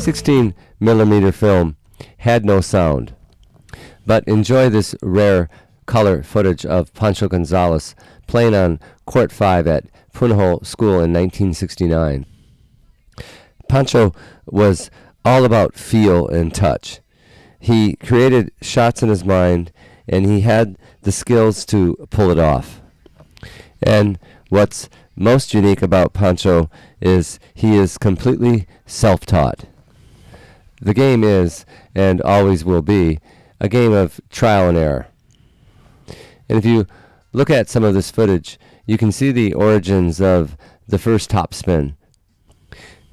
16mm film had no sound. But enjoy this rare color footage of Pancho Gonzales playing on Court 5 at Punahou School in 1969. Pancho was all about feel and touch. He created shots in his mind, and he had the skills to pull it off. And what's most unique about Pancho is he is completely self-taught. The game is, and always will be, a game of trial and error. And if you look at some of this footage, you can see the origins of the first topspin.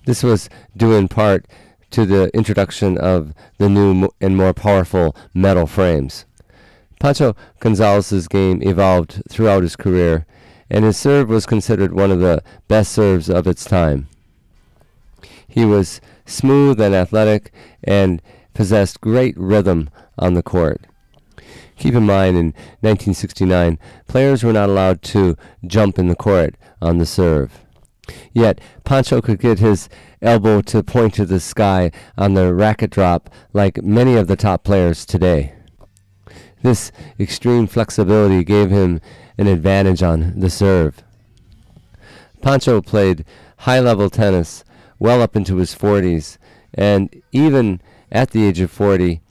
This was due in part to the introduction of the new and more powerful metal frames. Pancho Gonzales' game evolved throughout his career, and his serve was considered one of the best serves of its time. He was smooth and athletic and possessed great rhythm on the court. Keep in mind, in 1969, players were not allowed to jump in the court on the serve. Yet, Pancho could get his elbow to point to the sky on the racket drop like many of the top players today. This extreme flexibility gave him an advantage on the serve. Pancho played high-level tennis well up into his 40s, and even at the age of 40,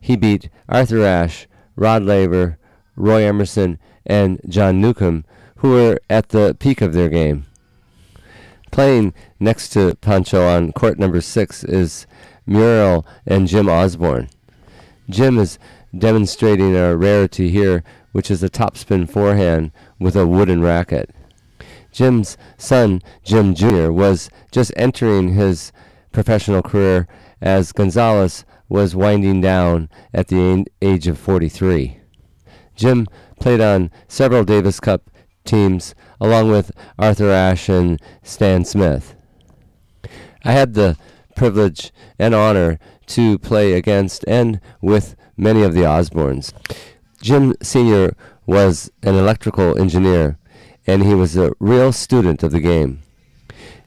he beat Arthur Ashe, Rod Laver, Roy Emerson, and John Newcomb, who were at the peak of their game. Playing next to Pancho on court number 6 is Muriel and Jim Osborne. Jim is demonstrating a rarity here, which is a topspin forehand with a wooden racket. Jim's son, Jim Jr., was just entering his professional career as Gonzales was winding down at the age of 43. Jim played on several Davis Cup teams along with Arthur Ashe and Stan Smith. I had the privilege and honor to play against and with many of the Osbornes. Jim Sr. was an electrical engineer, and he was a real student of the game.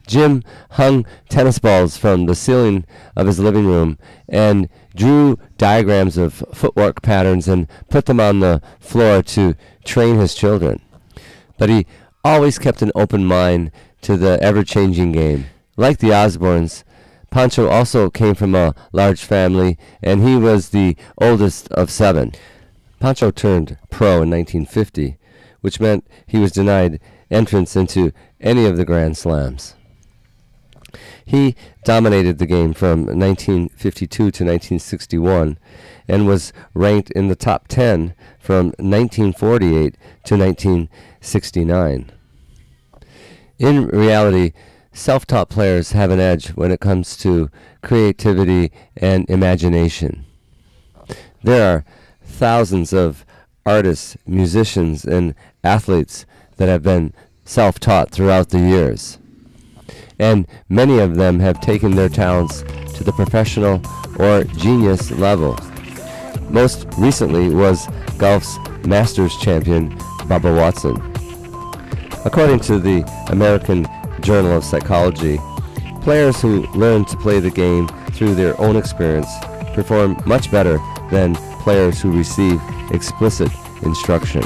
Jim hung tennis balls from the ceiling of his living room and drew diagrams of footwork patterns and put them on the floor to train his children. But he always kept an open mind to the ever-changing game. Like the Osbornes, Pancho also came from a large family, and he was the oldest of 7. Pancho turned pro in 1950, which meant he was denied entrance into any of the Grand Slams. He dominated the game from 1952 to 1961 and was ranked in the top 10 from 1948 to 1969. In reality, self-taught players have an edge when it comes to creativity and imagination. There are thousands of artists, musicians, and athletes that have been self-taught throughout the years. And many of them have taken their talents to the professional or genius level. Most recently was golf's Masters champion, Bubba Watson. According to the American Journal of Psychology, players who learn to play the game through their own experience perform much better than players who receive explicit instruction.